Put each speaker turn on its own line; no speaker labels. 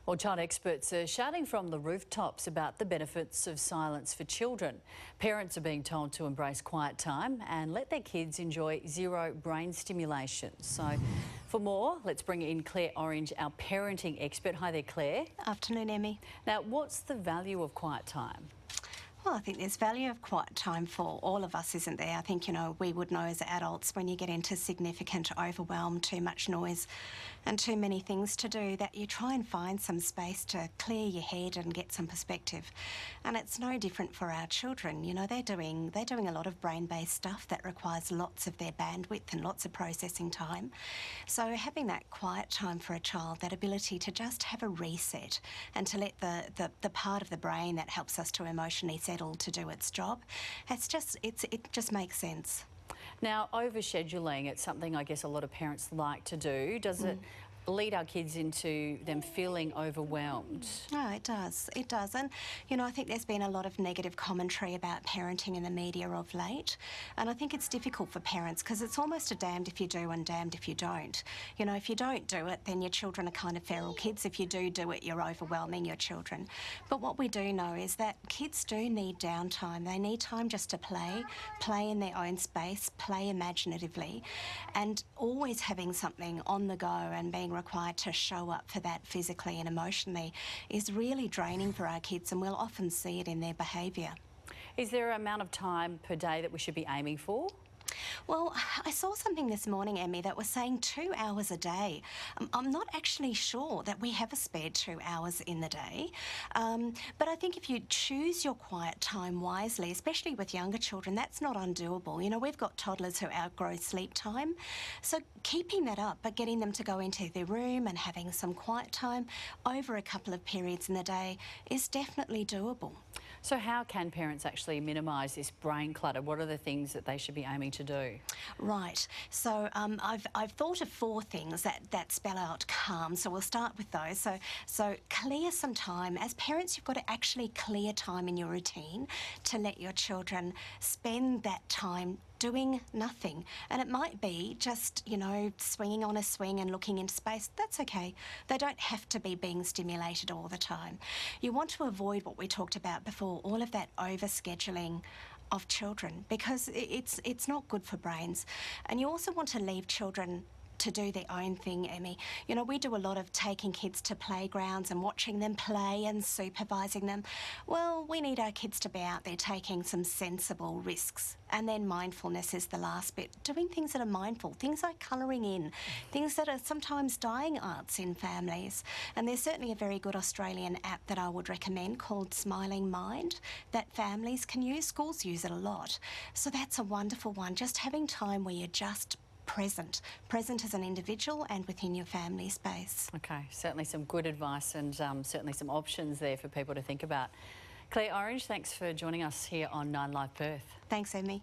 Well, child experts are shouting from the rooftops about the benefits of silence for children. Parents are being told to embrace quiet time and let their kids enjoy zero brain stimulation. So for more, let's bring in Claire Orange, our parenting expert. Hi there, Claire.
Afternoon, Emmy.
Now, what's the value of quiet time?
Well, I think there's value of quiet time for all of us, isn't there? I think, we would know as adults when you get into significant overwhelm, too much noise and too many things to do, that you try and find some space to clear your head and get some perspective. And it's no different for our children. They're doing a lot of brain-based stuff that requires lots of their bandwidth and lots of processing time. So having that quiet time for a child, that ability to just have a reset and to let the part of the brain that helps us to emotionally settle to do its job, it just makes sense.
Now, overscheduling, it's something I guess a lot of parents like to do. Does it lead our kids into them feeling overwhelmed?
No, it does. It does. And, I think there's been a lot of negative commentary about parenting in the media of late. And I think it's difficult for parents because it's almost a damned if you do and damned if you don't. If you don't do it, then your children are kind of feral kids. If you do it, you're overwhelming your children. But what we do know is that kids do need downtime. They need time just to play in their own space, play imaginatively, and always having something on the go and being required to show up for that physically and emotionally is really draining for our kids, and we'll often see it in their behaviour.
Is there an amount of time per day that we should be aiming for?
Well, I saw something this morning, Emmy, that was saying 2 hours a day. I'm not actually sure that we have a spare 2 hours in the day, but I think if you choose your quiet time wisely, especially with younger children, that's not undoable. We've got toddlers who outgrow sleep time, so keeping that up but getting them to go into their room and having some quiet time over a couple of periods in the day is definitely doable.
So how can parents actually minimise this brain clutter? What are the things that they should be aiming to do?
Right. So I've thought of 4 things that spell out calm. So we'll start with those. So clear some time. As parents, you've got to actually clear time in your routine to let your children spend that time doing nothing. And it might be just, swinging on a swing and looking into space. That's okay. They don't have to be being stimulated all the time. You want to avoid what we talked about before, all of that overscheduling of children, because it's not good for brains. And you also want to leave children to do their own thing, Emmy. We do a lot of taking kids to playgrounds and watching them play and supervising them. Well, we need our kids to be out there taking some sensible risks. And then mindfulness is the last bit. Doing things that are mindful, things like colouring in, things that are sometimes dying arts in families. And there's certainly a very good Australian app that I would recommend called Smiling Mind that families can use. Schools use it a lot. So that's a wonderful one. Just having time where you're just present as an individual and within your family space.
Okay, certainly some good advice and certainly some options there for people to think about. Claire Orange, thanks for joining us here on 9 Live Perth.
Thanks, Emmy.